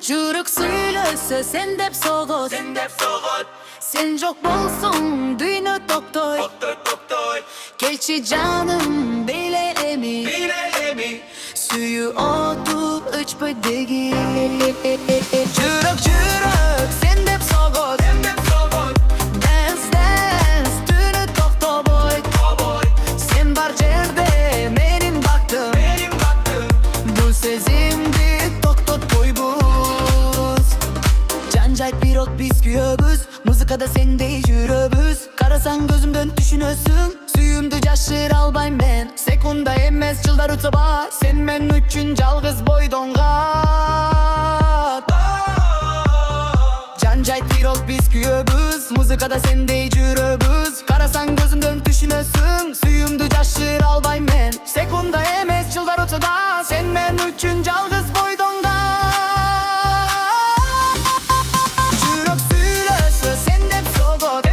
Жүрек сөйлесе сен деп соғот, сен жоқ болсоң дүйнө токтой. Келчи жаным beylelemi, сүйүү оту өчпөй деги. Жүрөк сен деп согот, dance түнү токтобой. Сен бар жерде менин бактым, бул сезимди токтотпойбуз. Жан жайт бирок биз күйөбүз, музыкада сендей жүрөбүз. Карасаң көзүмдөн түшүнөсүң, сүйүүмдү жашыра албайм мен. Секунда эмес жылдар өтсө бар, сен мен үчүн жалгыз бойдонган. Жан жайт бирок биз күйөбүз, музыкада сендей жүрөбүз. Карасаң көзүмдөн түшүнөсүң, сүйүүмдү жашыра албайм мен. Секунда эмес жылдар өтсө да, сен мен үчүн жалгыз бойдонган. Жүрөк сүйлөсө сен деп согот,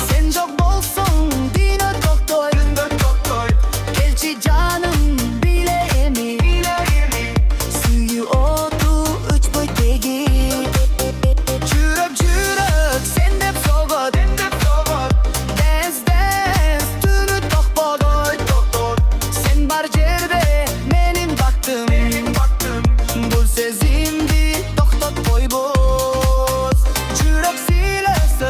сен жок болсоң дүйнө токтой. Келчи жаным билеми, сүйүү оту өчпөй теги. Жүрөк сен деп согот, dance түнү токподой. Сен бар жерде менин бактым, бул сезимди токтотпойбуз. Жүрөк сүйлөсө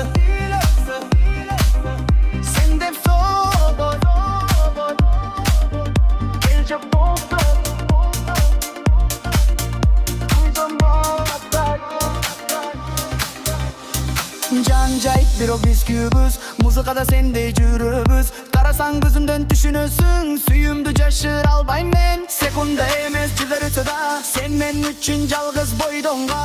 сен деп согот, кел жок болсо жан жайт бирок биз күйөбүз, музыкада сендей жүрөбүз. Карасаң көзүмдөн түшүнөсүң, сүйүүмдү жашыра албайм мен. Секунда эмес жылдар өтсө да, сен мен үчүн жалгыз бойдонган.